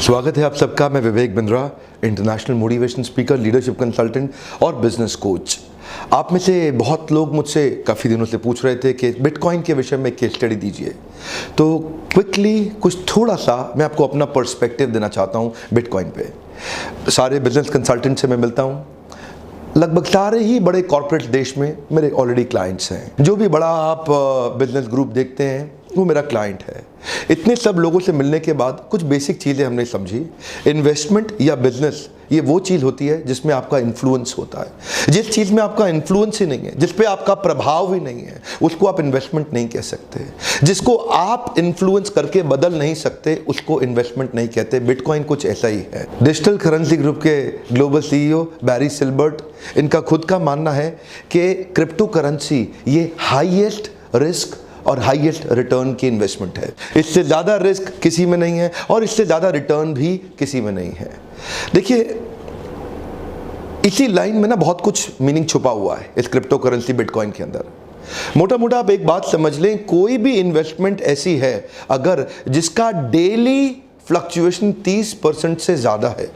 स्वागत है आप सबका। मैं Vivek Bindra, international motivation speaker, leadership consultant और बिजनेस कोच। आप में से बहुत लोग मुझसे काफ़ी दिनों से पूछ रहे थे कि बिटकॉइन के विषय में केस स्टडी दीजिए, तो क्विकली कुछ थोड़ा सा मैं आपको अपना पर्सपेक्टिव देना चाहता हूँ बिटकॉइन पे। सारे बिजनेस कंसल्टेंट से मैं मिलता हूँ, लगभग सारे ही बड़े कॉर्पोरेट देश में मेरे ऑलरेडी क्लाइंट्स हैं। जो भी बड़ा आप बिजनेस ग्रुप देखते हैं वो मेरा क्लाइंट है। इतने सब लोगों से मिलने के बाद कुछ बेसिक चीज़ें हमने समझी। इन्वेस्टमेंट या बिजनेस ये वो चीज़ होती है जिसमें आपका इन्फ्लुएंस होता है। जिस चीज़ में आपका इन्फ्लुएंस ही नहीं है, जिस पे आपका प्रभाव ही नहीं है, उसको आप इन्वेस्टमेंट नहीं कह सकते। जिसको आप इन्फ्लुएंस करके बदल नहीं सकते उसको इन्वेस्टमेंट नहीं कहते। बिटकॉइन कुछ ऐसा ही है। डिजिटल करेंसी ग्रुप के ग्लोबल सीईओ बैरी सिल्बर्ट, इनका खुद का मानना है कि क्रिप्टो करेंसी ये हाईएस्ट रिस्क और हाईएस्ट रिटर्न की इन्वेस्टमेंट है। इससे ज़्यादा रिस्क किसी में नहीं है और इससे ज़्यादा रिटर्न भी किसी में नहीं है। देखिए, इसी लाइन में ना बहुत कुछ मीनिंग छुपा हुआ है इस क्रिप्टो करेंसी बिटकॉइन के अंदर। मोटा मोटा आप एक बात समझ लें, कोई भी इन्वेस्टमेंट ऐसी है अगर जिसका डेली फ्लक्चुएशन 30% से ज़्यादा है,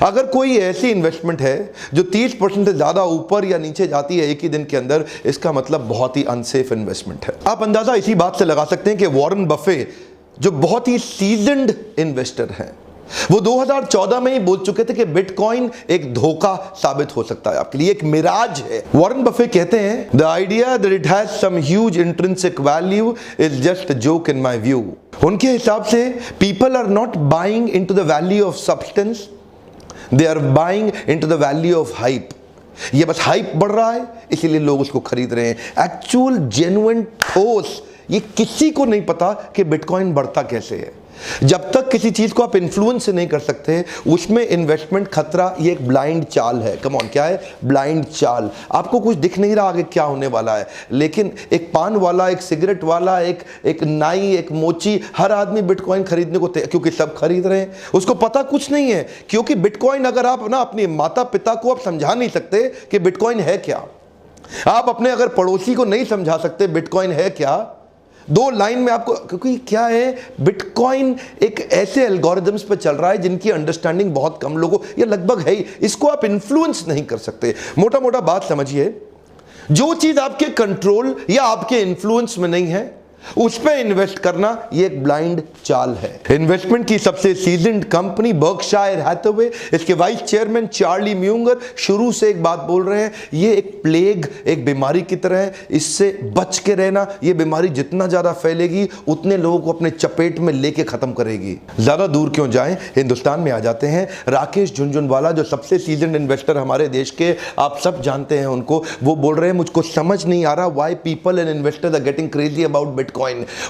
अगर कोई ऐसी इन्वेस्टमेंट है जो 30% से ज़्यादा ऊपर या नीचे जाती है एक ही दिन के अंदर, इसका मतलब बहुत ही अनसेफ इन्वेस्टमेंट है। आप अंदाज़ा इसी बात से लगा सकते हैं कि वॉरेन बफे जो बहुत ही सीजन्ड इन्वेस्टर हैं, वो 2014 में ही बोल चुके थे कि बिटकॉइन एक धोखा साबित हो सकता है आपके लिए, एक मिराज है। वॉरेन बफे कहते हैं, the idea that it has some huge intrinsic value is just a joke in my view. उनके हिसाब से people are not buying into the value of substance, they are buying into the value of hype. ये बस hype बढ़ रहा है इसीलिए लोग उसको खरीद रहे हैं। एक्चुअल जेन्युइन ठोस ये किसी को नहीं पता कि बिटकॉइन बढ़ता कैसे है। जब तक किसी चीज को आप इन्फ्लुएंस से नहीं कर सकते उसमें इन्वेस्टमेंट खतरा, ये एक ब्लाइंड चाल है। कम ऑन, क्या है? ब्लाइंड चाल। आपको कुछ दिख नहीं रहा आगे क्या होने वाला है, लेकिन एक पान वाला, एक सिगरेट वाला, एक नाई, एक मोची, हर आदमी बिटकॉइन खरीदने को क्योंकि सब खरीद रहे हैं। उसको पता कुछ नहीं है, क्योंकि बिटकॉइन अगर आप ना अपने माता पिता को आप समझा नहीं सकते कि बिटकॉइन है क्या, आप अपने अगर पड़ोसी को नहीं समझा सकते बिटकॉइन है क्या, दो लाइन में आपको, क्योंकि क्या है, बिटकॉइन एक ऐसे एल्गोरिदम्स पे चल रहा है जिनकी अंडरस्टैंडिंग बहुत कम लोगों या लगभग है ही, इसको आप इन्फ्लुएंस नहीं कर सकते। मोटा मोटा बात समझिए, जो चीज आपके कंट्रोल या आपके इन्फ्लुएंस में नहीं है उस पे इन्वेस्ट करना ये एक ब्लाइंड चाल है। इन्वेस्टमेंट की सबसे सीजन्ड कंपनी बर्कशायर हैथवे, इसके वाइस चेयरमैन चार्ली म्यूंगर शुरू से एक बात बोल रहे हैं, ये एक प्लेग, एक बीमारी की तरह है, इससे बच के रहना। ये बीमारी जितना ज्यादा फैलेगी उतने लोगों को अपने चपेट में लेके खत्म करेगी। ज्यादा दूर क्यों जाएं, हिंदुस्तान में आ जाते हैं। राकेश झुनझुनवाला जो सबसे सीजन्ड इन्वेस्टर हमारे देश के, आप सब जानते हैं उनको, वो बोल रहे हैं मुझको समझ नहीं आ रहा why people and investors are getting crazy about bitcoin.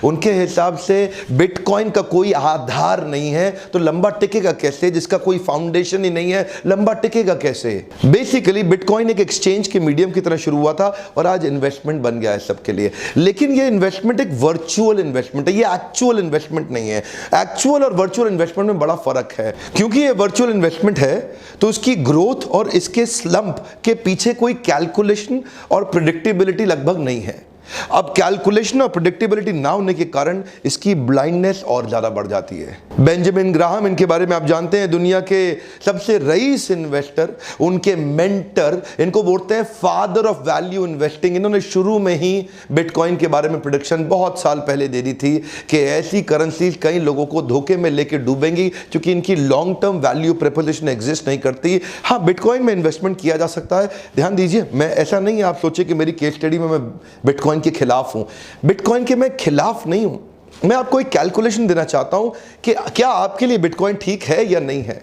उनके हिसाब से बिटकॉइन का कोई आधार नहीं है तो लंबा टिकेगा कैसे? जिसका कोई फाउंडेशन ही नहीं है लंबा टिकेगा कैसे? बेसिकली बिटकॉइन एक एक्सचेंज के मीडियम की तरह शुरू हुआ था और आज इन्वेस्टमेंट बन गया है सबके लिए। लेकिन ये इन्वेस्टमेंट एक वर्चुअल इन्वेस्टमेंट है, ये एक्चुअल इन्वेस्टमेंट नहीं है। एक्चुअल और वर्चुअल इन्वेस्टमेंट में बड़ा फर्क है, क्योंकि ये वर्चुअल इन्वेस्टमेंट है तो उसकी ग्रोथ और इसके स्लंप के पीछे कोई कैलकुलेशन और प्रेडिक्टेबिलिटी लगभग नहीं है। अब कैलकुलेशन और प्रेडिक्टेबिलिटी ना होने के कारण इसकी ब्लाइंडनेस और ज्यादा बढ़ जाती है। बेंजामिन ग्राहम, इनके बारे में आप जानते हैं, दुनिया के सबसे रईस इन्वेस्टर, उनके मेंटर, इनको बोलते हैं फादर ऑफ वैल्यू इन्वेस्टिंग। इन्होंने शुरू में ही बिटकॉइन के बारे में प्रेडिक्शन बहुत साल पहले दे दी थी कि ऐसी करेंसीज कई लोगों को धोखे में लेके डूबेंगी क्योंकि इनकी long term value proposition exist नहीं करती। हाँ, बिटकॉइन में इन्वेस्टमेंट किया जा सकता है। ध्यान दीजिए, मैं ऐसा नहीं है आप सोचे कि मेरी केस स्टडी में मैं बिटकॉइन के खिलाफ हूं। बिटकॉइन के मैं खिलाफ नहीं हूं, मैं आपको एक कैलकुलेशन देना चाहता हूं कि क्या आपके लिए बिटकॉइन ठीक है या नहीं है।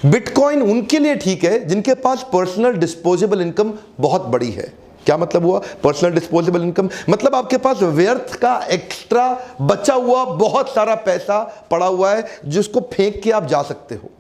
बिटकॉइन उनके लिए ठीक है जिनके पास पर्सनल डिस्पोजेबल इनकम बहुत बड़ी है। क्या मतलब हुआ पर्सनल डिस्पोजेबल इनकम? मतलब आपके पास व्यर्थ का एक्स्ट्रा बचा हुआ बहुत सारा पैसा पड़ा हुआ है जिसको फेंक के आप जा सकते हो।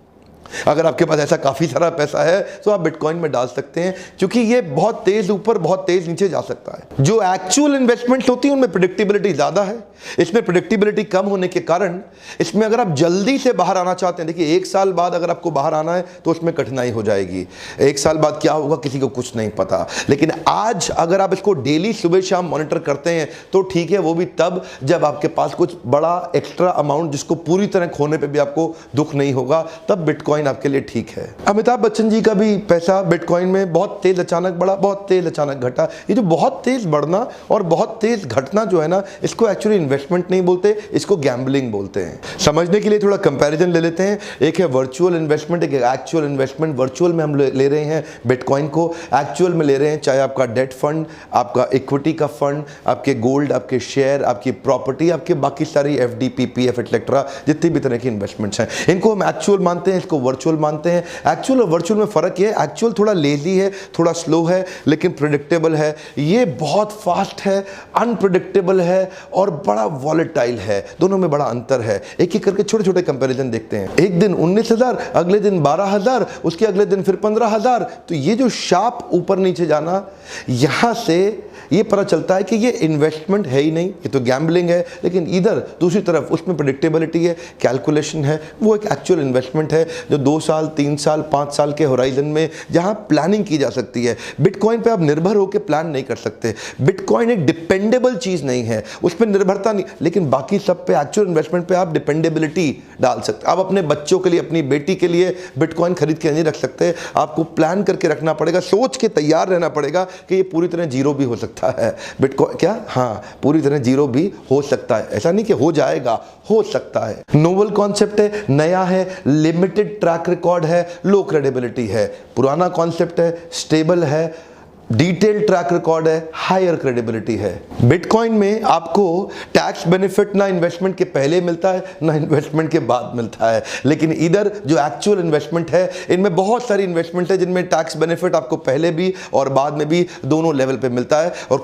अगर आपके पास ऐसा काफ़ी सारा पैसा है तो आप बिटकॉइन में डाल सकते हैं, क्योंकि ये बहुत तेज़ ऊपर बहुत तेज़ नीचे जा सकता है। जो एक्चुअल इन्वेस्टमेंट होती है उनमें प्रेडिक्टेबिलिटी ज़्यादा है, इसमें प्रेडिक्टेबिलिटी कम होने के कारण इसमें अगर आप जल्दी से बाहर आना चाहते हैं, देखिए 1 साल बाद अगर आपको बाहर आना है तो उसमें कठिनाई हो जाएगी। 1 साल बाद क्या होगा किसी को कुछ नहीं पता, लेकिन आज अगर आप इसको डेली सुबह शाम मॉनिटर करते हैं तो ठीक है, वो भी तब जब आपके पास कुछ बड़ा एक्स्ट्रा अमाउंट जिसको पूरी तरह खोने पे भी आपको दुख नहीं होगा, तब बिटकॉइन आपके लिए ठीक है। अमिताभ बच्चन जी का भी पैसा बिटकॉइन में बहुत तेज अचानक बढ़ा, बहुत तेज अचानक घटा। ये जो बहुत तेज बढ़ना और बहुत तेज घटना जो है ना, इसको एक्चुअली इन्वेस्टमेंट नहीं बोलते, इसको गैम्बलिंग बोलते हैं। समझने के लिए थोड़ा कंपैरिजन ले लेते हैं। एक है वर्चुअल इन्वेस्टमेंट, एक एक्चुअल इन्वेस्टमेंट। वर्चुअल में हम ले रहे हैं बिटकॉइन को, एक्चुअल में ले रहे हैं चाहे आपका डेट फंड, आपका इक्विटी का फंड, आपके गोल्ड, आपके शेयर, आपकी प्रॉपर्टी, आपके बाकी सारी एफडी, पीपीएफ एक्सेट्रा जितनी भी तरह की इन्वेस्टमेंट्स हैं, इनको हम एक्चुअल मानते हैं, इसको वर्चुअल मानते हैं। एक्चुअल और वर्चुअल में फर्क ये है, एक्चुअल थोड़ा लेजी है, थोड़ा स्लो है, लेकिन प्रेडिक्टेबल है। ये बहुत फास्ट है, अनप्रेडिक्टेबल है और बड़ा वॉलेटाइल है। दोनों में बड़ा अंतर है। एक एक करके छोटे छोटे कंपैरिजन देखते हैं। एक दिन 19,000, अगले दिन 12,000, उसके अगले दिन फिर 15,000। तो ये जो शार्प ऊपर नीचे जाना, यहां से ये पता चलता है कि ये इन्वेस्टमेंट है ही नहीं, ये तो गैम्बलिंग है। लेकिन इधर दूसरी तरफ उसमें प्रेडिक्टेबिलिटी है, कैलकुलेशन है, वो एक एक्चुअल इन्वेस्टमेंट है जो 2 साल, 3 साल, 5 साल के होराइजन में जहां प्लानिंग की जा सकती है। बिटकॉइन पे आप निर्भर होकर प्लान नहीं कर सकते। बिटकॉइन एक डिपेंडेबल चीज नहीं है, उस पर निर्भरता नहीं, लेकिन बाकी सब पे एक्चुअल इन्वेस्टमेंट पे आप डिपेंडेबिलिटी डाल सकते। आप अपने बच्चों के लिए, अपनी बेटी के लिए बिटकॉइन खरीद के नहीं रख सकते, आपको प्लान करके रखना पड़ेगा, सोच के तैयार रहना पड़ेगा कि ये पूरी तरह जीरो भी हो सकता है। बिटकॉइन क्या, हाँ, पूरी तरह जीरो भी हो सकता है, ऐसा नहीं कि हो जाएगा, हो सकता है। नोवल कॉन्सेप्ट है, नया है, लिमिटेड ट्रैक रिकॉर्ड है, लो क्रेडिबिलिटी है। पुराना कॉन्सेप्ट है, स्टेबल है, डिटेल ट्रैक रिकॉर्ड है, हायर क्रेडिबिलिटी है। बिटकॉइन में आपको टैक्स बेनिफिट ना इन्वेस्टमेंट के पहले मिलता है ना इन्वेस्टमेंट के बाद मिलता है, लेकिन इधर जो एक्चुअल इन्वेस्टमेंट है, इनमें बहुत सारी इन्वेस्टमेंट है जिनमें टैक्स बेनिफिट आपको पहले भी और बाद में भी दोनों लेवल पे मिलता है। और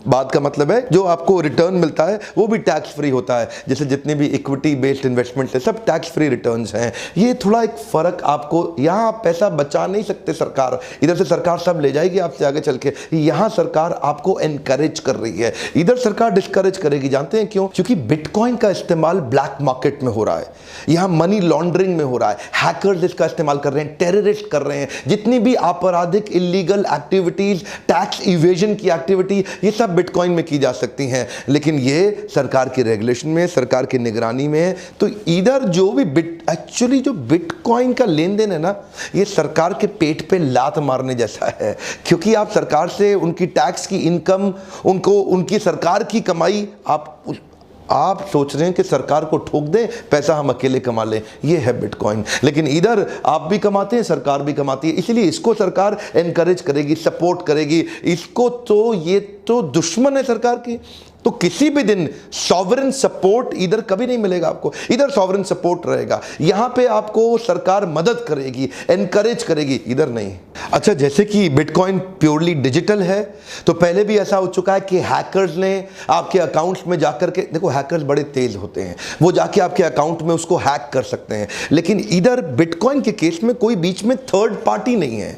बाद का मतलब है जो आपको रिटर्न मिलता है वो भी टैक्स फ्री होता है। जैसे जितने भी इक्विटी बेस्ड इन्वेस्टमेंट है सब टैक्स फ्री रिटर्न्स हैं। ये थोड़ा एक फर्क आपको, यहाँ आप पैसा बचा नहीं सकते सरकार, इधर से सरकार सब ले जाएगी आपसे आगे चल के। यहां सरकार आपको एनकरेज कर रही है, इधर सरकार डिस्करेज करेगी। जानते हैं क्यों? क्योंकि बिटकॉइन का इस्तेमाल ब्लैक मार्केट में हो रहा है, यहां मनी लॉन्ड्रिंग में हो रहा है, हैकर्स इसका इस्तेमाल कर रहे हैं, टेररिस्ट कर रहे हैं। जितनी भी आपराधिक इलीगल एक्टिविटीज, टैक्स इवेजन की एक्टिविटी, ये सब बिटकॉइन में की जा सकती हैं, लेकिन ये सरकार की रेगुलेशन में, सरकार की निगरानी में है। तो इधर जो भी एक्चुअली जो बिटकॉइन का लेन देन है ना, ये सरकार के पेट पे लात मारने जैसा है, क्योंकि आप सरकार से उनकी टैक्स की इनकम, उनको उनकी सरकार की कमाई, आप सोच रहे हैं कि सरकार को ठोक दें, पैसा हम अकेले कमा लें, ये है बिटकॉइन। लेकिन इधर आप भी कमाते हैं, सरकार भी कमाती है, इसलिए इसको सरकार एनकरेज करेगी, सपोर्ट करेगी। इसको तो ये तो दुश्मन है सरकार की। तो किसी भी दिन सॉवरेन सपोर्ट इधर कभी नहीं मिलेगा आपको, इधर सॉवरेन सपोर्ट रहेगा, यहां पे आपको सरकार मदद करेगी, एनकरेज करेगी, इधर नहीं। अच्छा, जैसे कि बिटकॉइन प्योरली डिजिटल है, तो पहले भी ऐसा हो चुका है कि हैकर्स ने आपके अकाउंट्स में जाकर के, देखो हैकर्स बड़े तेज होते हैं, वो जाके आपके अकाउंट में उसको हैक कर सकते हैं। लेकिन इधर बिटकॉइन के केस में कोई बीच में थर्ड पार्टी नहीं है।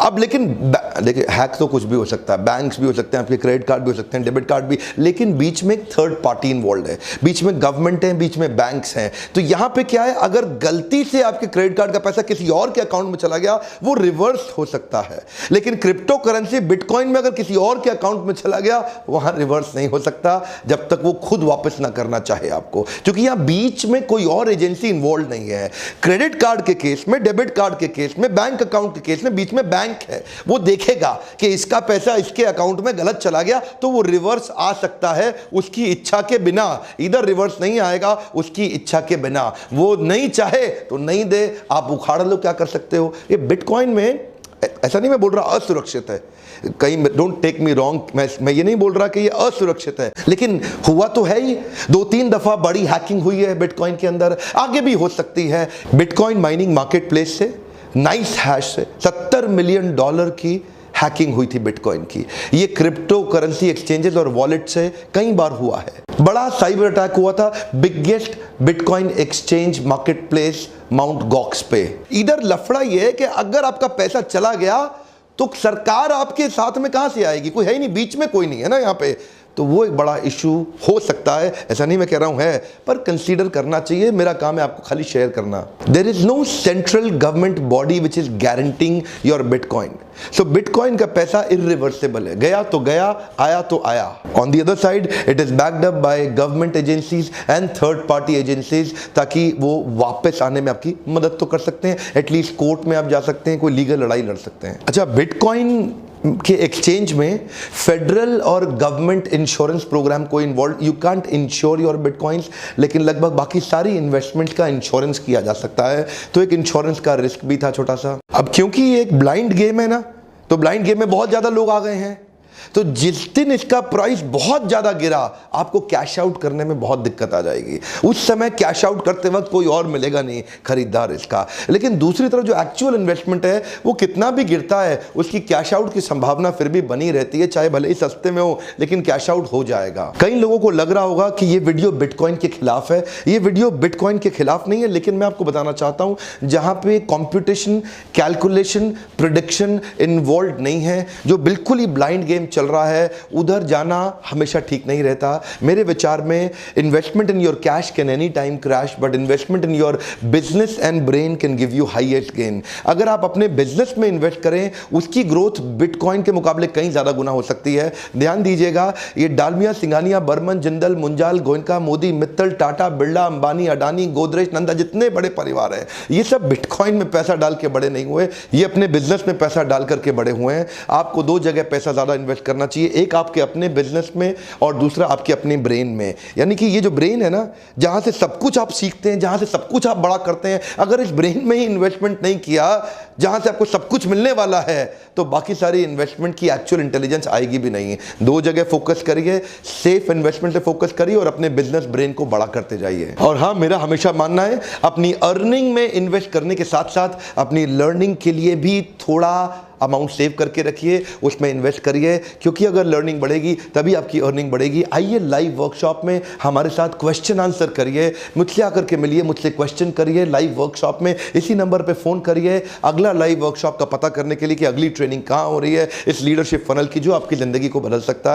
अब लेकिन देखिए, हैक तो कुछ भी हो सकता है, बैंक्स भी हो सकते हैं, आपके क्रेडिट कार्ड भी हो सकते हैं, डेबिट कार्ड भी, लेकिन बीच में एक थर्ड पार्टी इन्वॉल्व है, बीच में गवर्नमेंट है, बीच में बैंक्स हैं। तो यहां पे क्या है, अगर गलती से आपके क्रेडिट कार्ड का पैसा किसी और के अकाउंट में चला गया, वो रिवर्स हो सकता है। लेकिन क्रिप्टो करेंसी बिटकॉइन में अगर किसी और के अकाउंट में चला गया, वहां रिवर्स नहीं हो सकता जब तक वो खुद वापस ना करना चाहे आपको, क्योंकि यहां बीच में कोई और एजेंसी इन्वॉल्व नहीं है। क्रेडिट कार्ड के केस में, डेबिट कार्ड के केस में, बैंक अकाउंट के केस में बीच में बैंक है, वो देखेगा कि इसका पैसा इसके अकाउंट में गलत चला गया, तो वो रिवर्स आ सकता है उसकी इच्छा के बिना। इधर रिवर्स नहीं आएगा उसकी इच्छा के बिना, वो नहीं चाहे तो नहीं दे, आप उखाड़ लो, क्या कर सकते हो। ये बिटकॉइन में ऐसा नहीं मैं बोल रहा असुरक्षित है, कहीं डोंट टेक मी रॉन्ग, मैं ये नहीं बोल रहा कि ये असुरक्षित है, लेकिन हुआ तो है ही। 2-3 दफा बड़ी हैकिंग हुई है बिटकॉइन के अंदर, आगे भी हो सकती है। बिटकॉइन माइनिंग मार्केट प्लेस से, नाइस हैश से $70 मिलियन की हैकिंग हुई थी बिटकॉइन की। ये क्रिप्टो करेंसी एक्सचेंजेस और वॉलेट से कई बार हुआ है। बड़ा साइबर अटैक हुआ था biggest bitcoin exchange market place mount Gox पे। इधर लफड़ा ये है कि अगर आपका पैसा चला गया तो सरकार आपके साथ में कहां से आएगी? कोई है ही नहीं, बीच में कोई नहीं है ना यहाँ पे। तो वो एक बड़ा इशू हो सकता है, ऐसा नहीं मैं कह रहा हूं है, पर कंसीडर करना चाहिए। मेरा काम है आपको खाली शेयर करना। There is no central government body which is guaranteeing your bitcoin. So bitcoin का पैसा इरिवर्सिबल है, गया तो गया, आया तो आया। On the other side it is backed up by government agencies and third party agencies, ताकि वो वापस आने में आपकी मदद तो कर सकते हैं, एटलीस्ट कोर्ट में आप जा सकते हैं, कोई लीगल लड़ाई लड़ सकते हैं। अच्छा, बिटकॉइन के एक्सचेंज में फेडरल और गवर्नमेंट इंश्योरेंस प्रोग्राम को involve, you can't ensure your bitcoins, लेकिन लगभग बाकी सारी इन्वेस्टमेंट का इंश्योरेंस किया जा सकता है। तो एक इंश्योरेंस का रिस्क भी था छोटा सा। अब क्योंकि ये एक ब्लाइंड गेम है ना, तो ब्लाइंड गेम में बहुत ज्यादा लोग आ गए हैं, तो जिस दिन इसका प्राइस बहुत ज्यादा गिरा आपको कैश आउट करने में बहुत दिक्कत आ जाएगी। उस समय कैश आउट करते वक्त कोई और मिलेगा नहीं खरीदार इसका। लेकिन दूसरी तरफ जो एक्चुअल इन्वेस्टमेंट है वो कितना भी गिरता है उसकी कैश आउट की संभावना फिर भी बनी रहती है, चाहे भले ही सस्ते में हो, लेकिन कैश आउट हो जाएगा। कई लोगों को लग रहा होगा कि ये वीडियो बिटकॉइन के खिलाफ है। ये वीडियो बिटकॉइन के खिलाफ नहीं है, लेकिन मैं आपको बताना चाहता हूं जहां पे कंप्यूटेशन, कैलकुलेशन, प्रेडिक्शन इन्वॉल्व नहीं है, जो बिल्कुल ही ब्लाइंड गेम चल रहा है, उधर जाना हमेशा ठीक नहीं रहता। मेरे विचार में investment in your cash can any time crash, but investment in your business and brain can give you highest gain. अगर आप अपने बिजनेस में इन्वेस्ट करें, उसकी ग्रोथ बिटकॉइन के मुकाबले कई ज्यादा गुना हो सकती है। ध्यान दीजिएगा, ये डालमिया, सिंघानिया, बर्मन, जिंदल, मुंजाल, गोयनका, मोदी, मित्तल, टाटा, बिरला, अंबानी, अडानी, गोदरेज, नंदा, जितने बड़े परिवार हैं, ये सब बिटकॉइन में पैसा डाल के बड़े नहीं हुए, ये अपने बिजनेस में पैसा डाल करके बड़े हुए हैं। आपको दो जगह पैसा ज्यादा इन्वेस्ट करना चाहिए, एक आपके अपने बिजनेस में और दूसरा आपके अपने ब्रेन में। यानी कि ये जो ब्रेन है ना, जहां से सब कुछ आप सीखते हैं, जहां से सब कुछ आप बड़ा करते हैं, अगर इस ब्रेन में ही इन्वेस्टमेंट नहीं किया जहां से आपको सब कुछ मिलने वाला है, तो बाकी सारी इन्वेस्टमेंट की एक्चुअल इंटेलिजेंस आएगी भी नहीं। दो जगह फोकस करिए, सेफ इन्वेस्टमेंट पे फोकस करिए और अपने बिजनेस ब्रेन को बड़ा करते जाइए। और हाँ, मेरा हमेशा मानना है अपनी अर्निंग में इन्वेस्ट करने के साथ साथ अपनी लर्निंग के लिए भी थोड़ा अमाउंट सेव करके रखिए, उसमें इन्वेस्ट करिए, क्योंकि अगर लर्निंग बढ़ेगी तभी आपकी अर्निंग बढ़ेगी। आइए लाइव वर्कशॉप में हमारे साथ क्वेश्चन आंसर करिए, मुझसे आकर के मिलिए, मुझसे क्वेश्चन करिए लाइव वर्कशॉप में। इसी नंबर पे फोन करिए अगला लाइव वर्कशॉप का पता करने के लिए कि अगली ट्रेनिंग कहाँ हो रही है, इस लीडरशिप फनल की, जो आपकी जिंदगी को बदल सकता है।